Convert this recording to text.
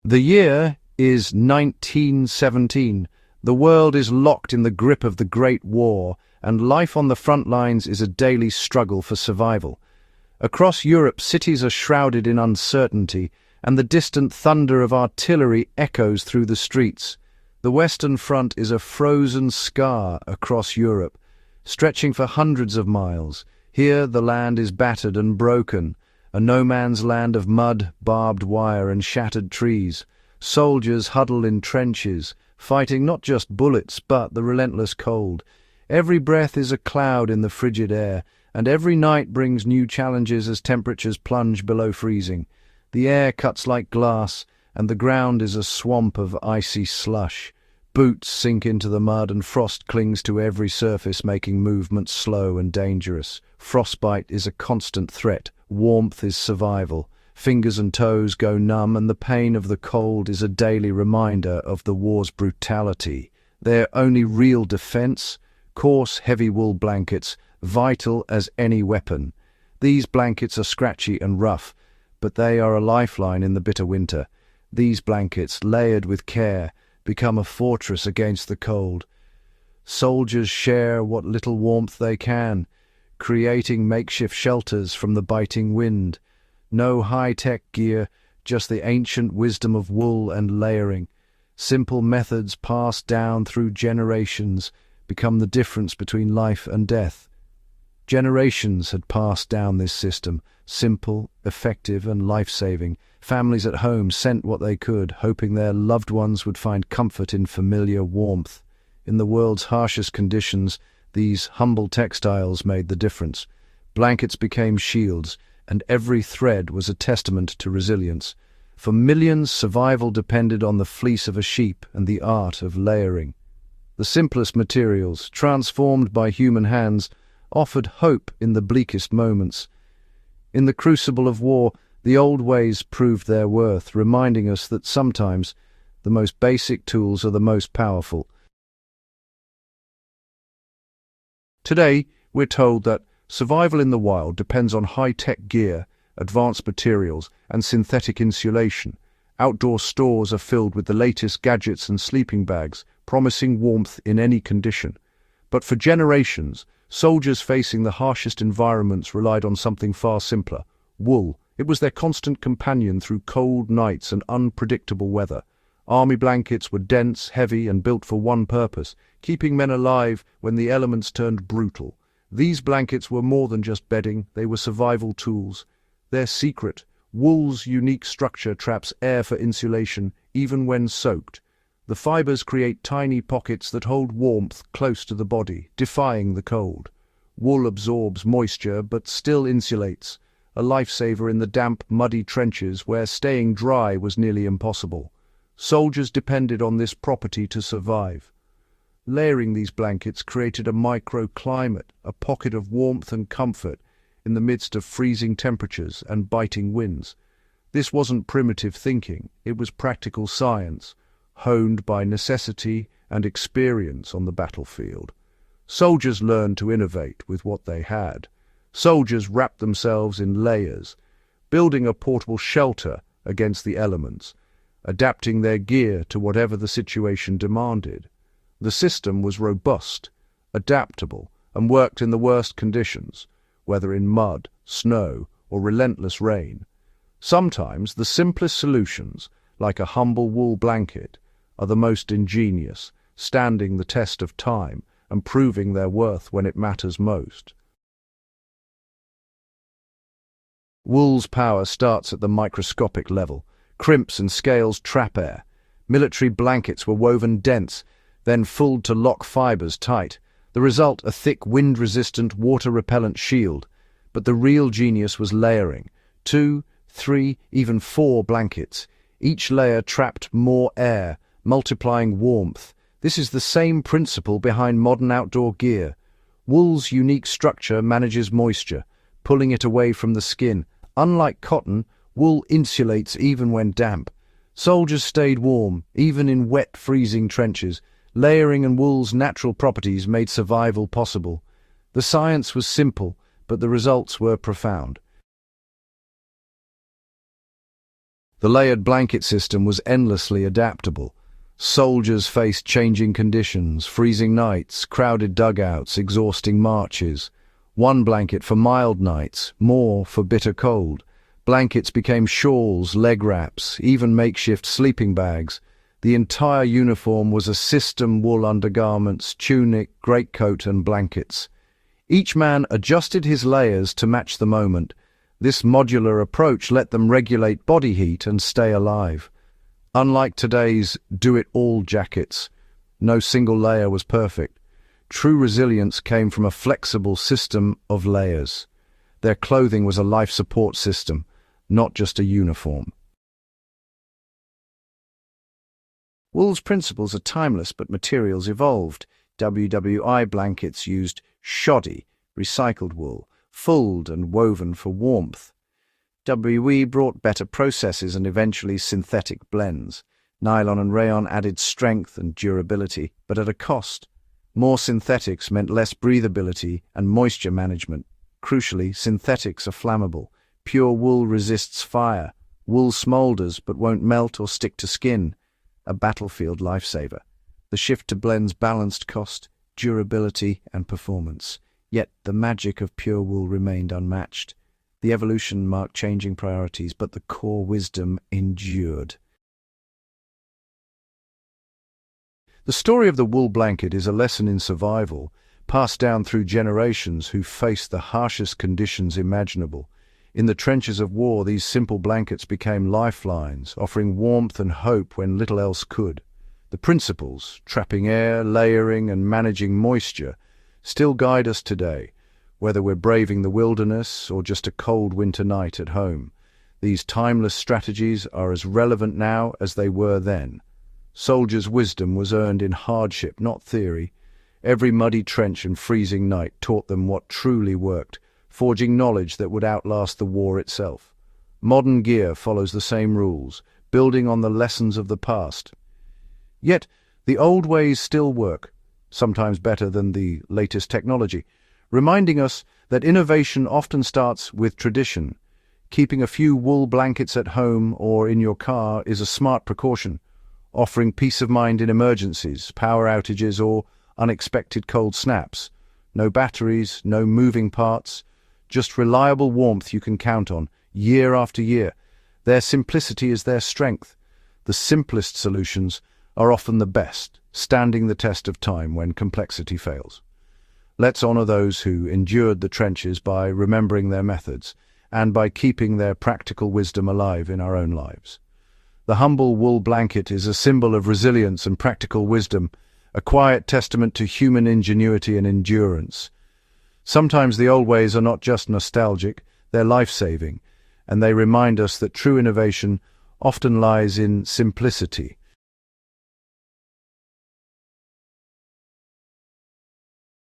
The year is 1917. The world is locked in the grip of the Great War, and life on the front lines is a daily struggle for survival. Across Europe, cities are shrouded in uncertainty, and the distant thunder of artillery echoes through the streets. The Western Front is a frozen scar across Europe, stretching for hundreds of miles. Here the land is battered and broken, a no-man's land of mud, barbed wire and shattered trees. Soldiers huddle in trenches, fighting not just bullets but the relentless cold. Every breath is a cloud in the frigid air, and every night brings new challenges as temperatures plunge below freezing. The air cuts like glass, and the ground is a swamp of icy slush. Boots sink into the mud and frost clings to every surface, making movement slow and dangerous. Frostbite is a constant threat. Warmth is survival. Fingers and toes go numb, and the pain of the cold is a daily reminder of the war's brutality. Their only real defense? Coarse, heavy wool blankets, vital as any weapon. These blankets are scratchy and rough, but they are a lifeline in the bitter winter. These blankets, layered with care, become a fortress against the cold. Soldiers share what little warmth they can, creating makeshift shelters from the biting wind. No high-tech gear, just the ancient wisdom of wool and layering. Simple methods passed down through generations become the difference between life and death. Generations had passed down this system, simple, effective and life-saving. Families at home sent what they could, hoping their loved ones would find comfort in familiar warmth. In the world's harshest conditions, these humble textiles made the difference. Blankets became shields, and every thread was a testament to resilience. For millions, survival depended on the fleece of a sheep and the art of layering. The simplest materials, transformed by human hands, offered hope in the bleakest moments. In the crucible of war, the old ways proved their worth, reminding us that sometimes the most basic tools are the most powerful. Today, we're told that survival in the wild depends on high-tech gear, advanced materials, and synthetic insulation. Outdoor stores are filled with the latest gadgets and sleeping bags, promising warmth in any condition. But for generations, soldiers facing the harshest environments relied on something far simpler: wool. It was their constant companion through cold nights and unpredictable weather. Army blankets were dense, heavy, and built for one purpose: keeping men alive when the elements turned brutal. These blankets were more than just bedding, they were survival tools. Their secret: wool's unique structure traps air for insulation, even when soaked. The fibers create tiny pockets that hold warmth close to the body, defying the cold. Wool absorbs moisture but still insulates, a lifesaver in the damp, muddy trenches where staying dry was nearly impossible. Soldiers depended on this property to survive. Layering these blankets created a microclimate, a pocket of warmth and comfort in the midst of freezing temperatures and biting winds. This wasn't primitive thinking, it was practical science, honed by necessity and experience on the battlefield. Soldiers learned to innovate with what they had. Soldiers wrapped themselves in layers, building a portable shelter against the elements, adapting their gear to whatever the situation demanded. The system was robust, adaptable, and worked in the worst conditions, whether in mud, snow, or relentless rain. Sometimes the simplest solutions, like a humble wool blanket, are the most ingenious, standing the test of time and proving their worth when it matters most. Wool's power starts at the microscopic level. Crimps and scales trap air. Military blankets were woven dense, then fulled to lock fibers tight. The result, a thick, wind-resistant, water-repellent shield. But the real genius was layering. 2, 3, even 4 blankets. Each layer trapped more air, multiplying warmth. This is the same principle behind modern outdoor gear. Wool's unique structure manages moisture, pulling it away from the skin. Unlike cotton, wool insulates even when damp. Soldiers stayed warm, even in wet, freezing trenches. Layering and wool's natural properties made survival possible. The science was simple, but the results were profound. The layered blanket system was endlessly adaptable. Soldiers faced changing conditions, freezing nights, crowded dugouts, exhausting marches. One blanket for mild nights, more for bitter cold. Blankets became shawls, leg wraps, even makeshift sleeping bags. The entire uniform was a system: wool undergarments, tunic, greatcoat, and blankets. Each man adjusted his layers to match the moment. This modular approach let them regulate body heat and stay alive. Unlike today's do-it-all jackets, no single layer was perfect. True resilience came from a flexible system of layers. Their clothing was a life support system, not just a uniform. Wool's principles are timeless, but materials evolved. WWI blankets used shoddy, recycled wool, fulled and woven for warmth. WE brought better processes and eventually synthetic blends. Nylon and rayon added strength and durability, but at a cost. More synthetics meant less breathability and moisture management. Crucially, synthetics are flammable. Pure wool resists fire. Wool smolders but won't melt or stick to skin. A battlefield lifesaver. The shift to blends balanced cost, durability, and performance. Yet the magic of pure wool remained unmatched. The evolution marked changing priorities, but the core wisdom endured. The story of the wool blanket is a lesson in survival, passed down through generations who faced the harshest conditions imaginable. In the trenches of war, these simple blankets became lifelines, offering warmth and hope when little else could. The principles, trapping air, layering, and managing moisture, still guide us today, whether we're braving the wilderness or just a cold winter night at home. These timeless strategies are as relevant now as they were then. Soldiers' wisdom was earned in hardship, not theory. Every muddy trench and freezing night taught them what truly worked, forging knowledge that would outlast the war itself. Modern gear follows the same rules, building on the lessons of the past. Yet, the old ways still work, sometimes better than the latest technology, reminding us that innovation often starts with tradition. Keeping a few wool blankets at home or in your car is a smart precaution, offering peace of mind in emergencies, power outages, or unexpected cold snaps. No batteries, no moving parts, just reliable warmth you can count on, year after year. Their simplicity is their strength. The simplest solutions are often the best, standing the test of time when complexity fails. Let's honor those who endured the trenches by remembering their methods and by keeping their practical wisdom alive in our own lives. The humble wool blanket is a symbol of resilience and practical wisdom, a quiet testament to human ingenuity and endurance. Sometimes the old ways are not just nostalgic, they're life-saving, and they remind us that true innovation often lies in simplicity,